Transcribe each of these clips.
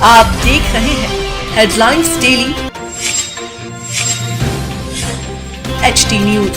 आप देख रहे हैं हेडलाइंस डेली एचटी न्यूज।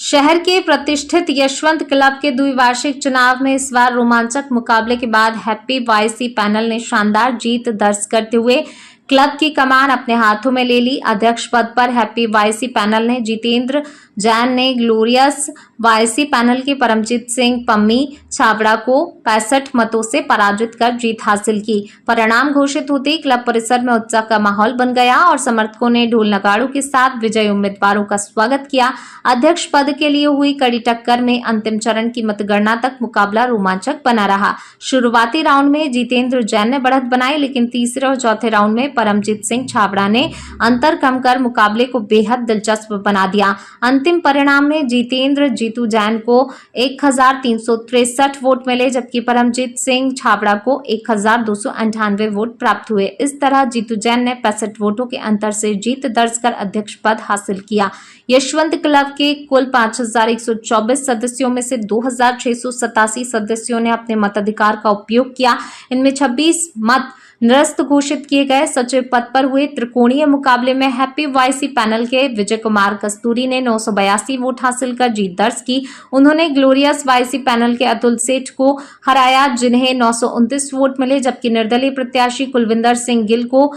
शहर के प्रतिष्ठित यशवंत क्लब के द्विवार्षिक चुनाव में इस बार रोमांचक मुकाबले के बाद हैप्पी वाईसी पैनल ने शानदार जीत दर्ज करते हुए क्लब की कमान अपने हाथों में ले ली। अध्यक्ष पद पर हैप्पी वाईसी पैनल ने जितेंद्र जैन ने ग्लोरियस वाईसी पैनल के परमजीत सिंह पम्मी छाबड़ा को 65 मतों से पराजित कर जीत हासिल की। परिणाम घोषित होते ही क्लब परिसर में उत्साह का माहौल बन गया और समर्थकों ने ढोल नगाड़ों के साथ विजयी उम्मीदवारों का स्वागत किया। अध्यक्ष पद के लिए हुई कड़ी टक्कर में अंतिम चरण की मतगणना तक मुकाबला रोमांचक बना रहा। शुरुआती राउंड में जितेंद्र जैन ने बढ़त बनाई, लेकिन तीसरे और चौथे राउंड में परमजीत सिंह छाबड़ा ने अंतर कम कर मुकाबले को बेहद दिलचस्प बना दिया। अंतिम परिणाम में जितेंद्र जीतू जैन को 1363 वोट मिले, जबकि परमजीत सिंह छाबड़ा को 1298 वोट प्राप्त हुए। इस तरह जीतू जैन ने 65 वोटों के अंतर से जीत दर्ज कर अध्यक्ष पद हासिल किया। यशवंत क्लब के कुल 5124 सदस्यों में से 2687 सदस्यों ने अपने मताधिकार का उपयोग किया। इनमें 26 मत निरस्त घोषित किए गए। सचिव पद पर हुए त्रिकोणीय मुकाबले में हैप्पी वाईसी पैनल के विजय कुमार कस्तूरी ने 982 वोट हासिल कर जीत दर्ज की। उन्होंने ग्लोरियस वाईसी पैनल के अतुल सेठ को हराया, जिन्हें 929 वोट मिले, जबकि निर्दलीय प्रत्याशी कुलविंदर सिंह गिल को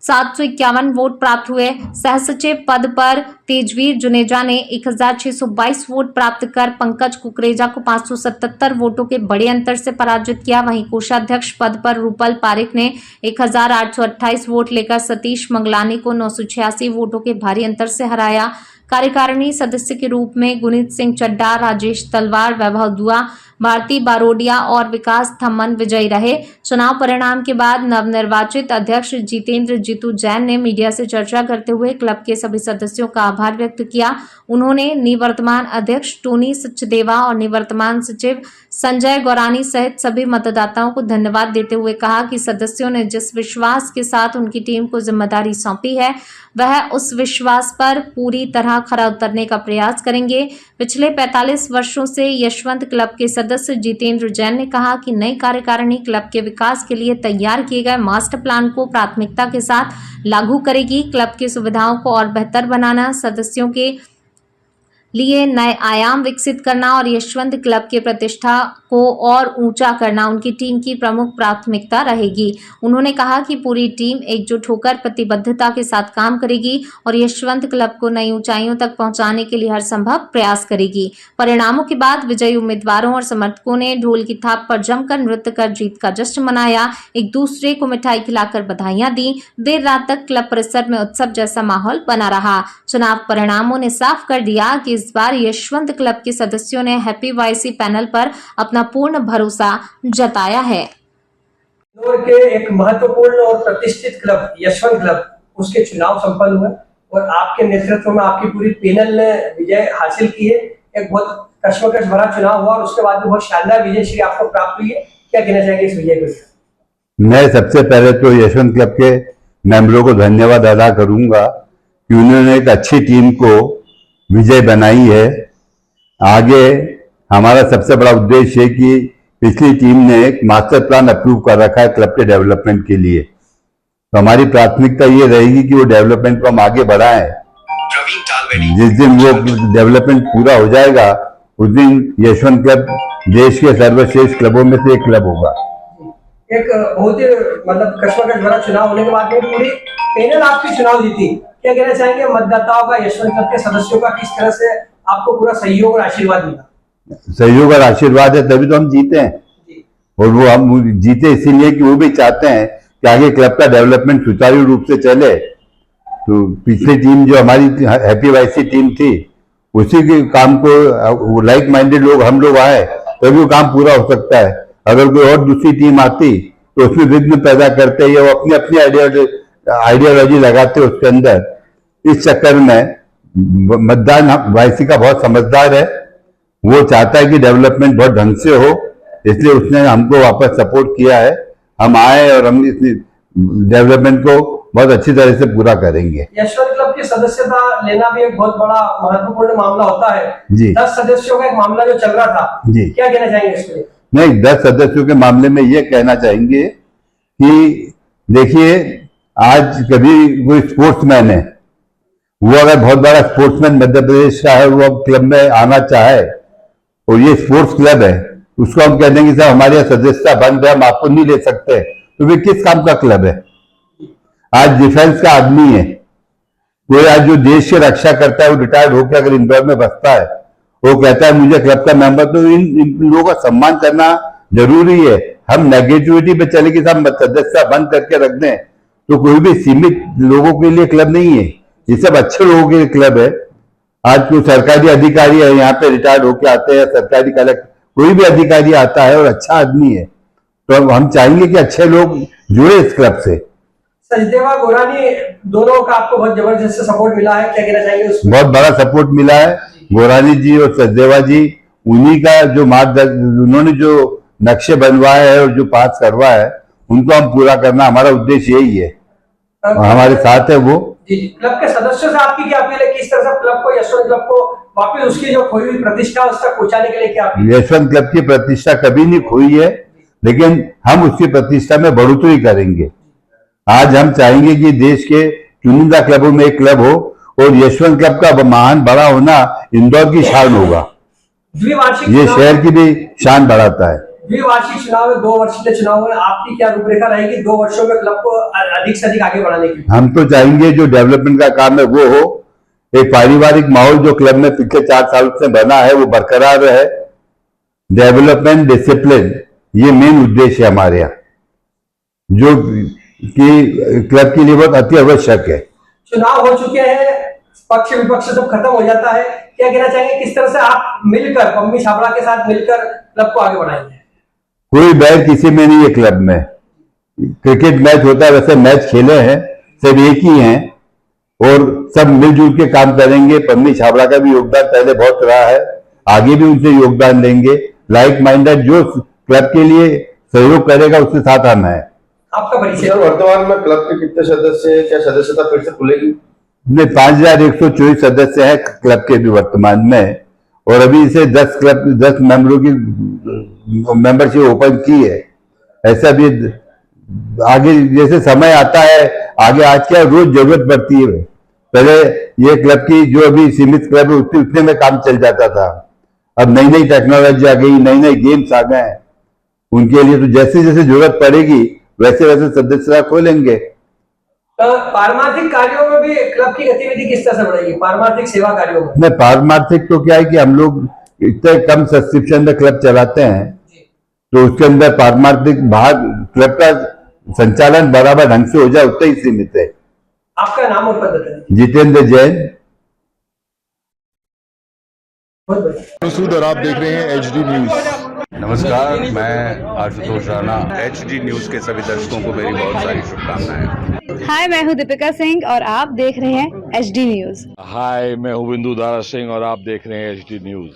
751 वोट प्राप्त हुए। सहसचिव पद पर तेजवीर जुनेजा ने 1622 वोट प्राप्त कर पंकज कुकरेजा को 577 वोटों के बड़े अंतर से पराजित किया। वहीं कोषाध्यक्ष पद पर रूपल पारिक ने 1828 वोट लेकर सतीश मंगलानी को 986 वोटों के भारी अंतर से हराया। कार्यकारिणी सदस्य के रूप में गुनीत सिंह चड्डा, राजेश तलवार, वैभव दुआ, भारती बारोडिया और विकास थम्मन विजयी रहे। चुनाव परिणाम के बाद नवनिर्वाचित अध्यक्ष जितेंद्र जीतू जैन ने मीडिया से चर्चा करते हुए क्लब के सभी सदस्यों का आभार व्यक्त किया। उन्होंने निवर्तमान अध्यक्ष टोनी सचदेवा और निवर्तमान सचिव संजय गौरानी सहित सभी मतदाताओं को धन्यवाद देते हुए कहा कि सदस्यों ने जिस विश्वास के साथ उनकी टीम को जिम्मेदारी सौंपी है, वह उस विश्वास पर पूरी तरह खरा उतरने का प्रयास करेंगे। पिछले 45 वर्षों से यशवंत क्लब के सदस्य जितेंद्र जैन ने कहा कि नई कार्यकारिणी क्लब के विकास के लिए तैयार किए गए मास्टर प्लान को प्राथमिकता के साथ लागू करेगी। क्लब की सुविधाओं को और बेहतर बनाना, सदस्यों के लिए नए आयाम विकसित करना और यशवंत क्लब की प्रतिष्ठा को और ऊंचा करना उनकी टीम की प्रमुख प्राथमिकता रहेगी। उन्होंने कहा कि पूरी टीम एकजुट होकर प्रतिबद्धता के साथ काम करेगी और यशवंत क्लब को नई ऊंचाइयों तक पहुंचाने के लिए हर संभव प्रयास करेगी। परिणामों के बाद विजयी उम्मीदवारों और समर्थकों ने ढोल की थाप पर जमकर नृत्य कर जीत का जश्न मनाया, एक दूसरे को मिठाई खिलाकर बधाइयां दी। देर रात तक क्लब परिसर में उत्सव जैसा माहौल बना रहा। चुनाव परिणामों ने साफ कर दिया कि इस बार यशवंत क्लब के सदस्यों ने हैप्पी वाईसी पैनल पर अपना पूर्ण भरोसा जताया है। इंदौर के एक महत्वपूर्ण और प्रतिष्ठित क्लब यशवंत क्लब, उसके चुनाव संपन्न हुए और आपके नेतृत्व में आपकी पूरी पैनल ने विजय हासिल की है। एक बहुत कश्मकश भरा चुनाव हुआ और उसके बाद भी बहुत शानदार विजय श्री आपको प्राप्त हुई है। क्या कहना चाहेंगे इस विजय को? मैं सबसे पहले तो यशवंत क्लब के मेंबरों को धन्यवाद अदा करूंगा कि उन्होंने एक अच्छी टीम को विजय बनाई है। आगे हमारा सबसे बड़ा उद्देश्य है कि पिछली टीम ने एक मास्टर प्लान अप्रूव कर रखा है क्लब के डेवलपमेंट के लिए, तो हमारी प्राथमिकता ये रहेगी कि वो डेवलपमेंट को हम आगे बढ़ाएं। जिस दिन वो डेवलपमेंट पूरा हो जाएगा उस दिन यशवंत क्लब देश के सर्वश्रेष्ठ क्लबों में से एक क्लब होगा। एक बहुत ही मतलब कश्मकश भरा चुनाव होने के बाद में पूरी पैनल आपकी चुनाव जीती। क्या कहना चाहेंगे मतदाताओं का, यशवंत क्लब के सदस्यों का, किस तरह से आपको पूरा सहयोग और आशीर्वाद मिला? सहयोग और आशीर्वाद है तभी तो हम जीते हैं, और वो हम जीते इसीलिए कि वो भी चाहते हैं कि आगे क्लब का डेवलपमेंट सुचारू रूप से चले। तो पिछली टीम जो हमारी हैप्पी वाईसी टीम थी, उसी के काम को लाइक माइंडेड लोग हम लोग आए तभी वो काम पूरा हो सकता है। अगर कोई और दूसरी टीम आती तो उसमें विघ्न पैदा करते या वो अपनी अपनी आइडियोलॉजी लगाते उसके अंदर। इस चक्कर में मतदान वाईसी का बहुत समझदार है, वो चाहता है कि डेवलपमेंट बहुत ढंग से हो, इसलिए उसने हमको वापस सपोर्ट किया है। हम आए और हम इस डेवलपमेंट को बहुत अच्छी तरह से पूरा करेंगे। यशवंत क्लब की सदस्यता लेना भी एक बहुत बड़ा महत्वपूर्ण मामला होता है जी। 10 सदस्यों का एक मामला जो चल रहा था जी, क्या कहना चाहेंगे इसके लिए? नहीं, 10 सदस्यों के मामले में ये कहना चाहेंगे कि देखिए, आज कभी कोई स्पोर्ट्समैन है, वो अगर बहुत बड़ा स्पोर्ट्समैन मध्य प्रदेश का है, वो क्लब में आना चाहे और ये स्पोर्ट्स क्लब है, उसको हम कह देंगे साहब हमारे यहाँ सदस्यता बंद है, हम आपको नहीं ले सकते, तो वे किस काम का क्लब है? आज डिफेंस का आदमी है, कोई आज जो देश की रक्षा करता है, वो रिटायर्ड होकर अगर इंदौर में बसता है, वो कहता है मुझे क्लब का मेंबर, तो इन लोगों का सम्मान करना जरूरी है। हम नेगेटिविटी पे चले कि साहब सदस्यता बंद करके रख दें, तो कोई भी सीमित लोगों के लिए क्लब नहीं है, ये सब अच्छे लोगों के लिए क्लब है। आज कोई सरकारी अधिकारी है, यहाँ पे रिटायर्ड होके आते हैं, सरकारी कलेक्टर, कोई भी अधिकारी आता है और अच्छा आदमी है, तो हम चाहेंगे कि अच्छे लोग जुड़े इस क्लब से। सचदेवा गोरानी दोनों का आपको बहुत जबरदस्त सपोर्ट मिला है, क्या कहना चाहेंगे उसमें? बहुत बड़ा सपोर्ट मिला है, गोरानी जी और सचदेवा जी, उन्हीं का जो मार्गदर्शन, उन्होंने जो नक्शे बनवाए हैं और जो पास करवाया है, उनको हम पूरा करना, हमारा उद्देश्य यही है, हमारे साथ है वो। जी, क्लब के सदस्यों से आपकी क्या अपील है? किस तरह से क्लब को, यशवंत क्लब को वापस उसकी जो खोई हुई प्रतिष्ठा, उसका पहुंचाने के लिए क्या अपील? यशवंत क्लब की प्रतिष्ठा कभी नहीं खोई है, लेकिन हम उसकी प्रतिष्ठा में बढ़ोतरी करेंगे। आज हम चाहेंगे कि देश के चुनिंदा क्लबों में एक क्लब हो, और यशवंत क्लब का महान बड़ा होना इंदौर की शान होगा, द्विवार्षिक ये शहर की भी शान बढ़ाता है। द्विवार्षिक चुनाव है, 2 वर्ष के चुनाव है, आपकी क्या रूपरेखा रहेगी 2 वर्षों में क्लब को अधिक से अधिक आगे बढ़ाने की? हम तो चाहेंगे जो डेवलपमेंट का काम है वो हो, एक पारिवारिक माहौल जो क्लब में पिछले 4 साल से बना है वो बरकरार रहे, डेवलपमेंट, डिसिप्लिन, ये मेन उद्देश्य है हमारे यहाँ, जो कि क्लब के लिए बहुत अति आवश्यक है। चुनाव हो चुके हैं, पक्ष विपक्ष सब खत्म हो जाता है, क्या कहना चाहेंगे किस तरह से आप मिलकर पम्मी छाबड़ा के साथ मिलकर क्लब को आगे बढ़ाएंगे? कोई बैर किसी में नहीं है क्लब में, क्रिकेट मैच होता है वैसे मैच खेले हैं, सब एक ही हैं और सब मिलजुल के काम करेंगे। पम्मी छाबड़ा का भी योगदान पहले बहुत रहा है, आगे भी उनसे योगदान लेंगे। लाइक माइंडेड जो क्लब के लिए सहयोग करेगा उसके साथ आना है। आपका परिचय? सर, वर्तमान में क्लब के कितने सदस्य हैं? क्या सदस्यता फिर से खुलेगी? 5124 सदस्य हैं क्लब के भी वर्तमान में, और अभी इसे 10 मेंबरों की मेंबरशिप ओपन की है। ऐसा भी आगे जैसे समय आता है, आगे आज क्या रोज जरूरत पड़ती है, पहले ये क्लब की जो अभी सीमित क्लब है उतने में काम चल जाता था, अब नई नई टेक्नोलॉजी आ गई, नई नई गेम्स आ गए हैं, उनके लिए तो जैसे जैसे जरूरत पड़ेगी वैसे वैसे सदस्यता खोलेंगे। पारमार्थिक कार्यों में भी क्लब की गतिविधि किस तरह से बढ़ेगी? पारमार्थिक सेवा कार्यों में? नहीं, पारमार्थिक तो क्या है कि हम लोग इतने कम सब्सक्रिप्शन में क्लब चलाते हैं, तो उसके अंदर पारमार्थिक भाग क्लब का संचालन बराबर ढंग से हो जाए उतना ही सीमित है। आपका नाम और पद बताइए। जितेंद्र जैन। बहुत बढ़िया। मसूद और आप देख रहे हैं HD न्यूज। नमस्कार, मैं आशुतोष राणा। HD न्यूज के सभी दर्शकों को मेरी बहुत सारी शुभकामनाएं। हाय, मैं हूं दीपिका सिंह और आप देख रहे हैं HD न्यूज। हाय, मैं हूं बिंदु दारा सिंह और आप देख रहे हैं HD न्यूज।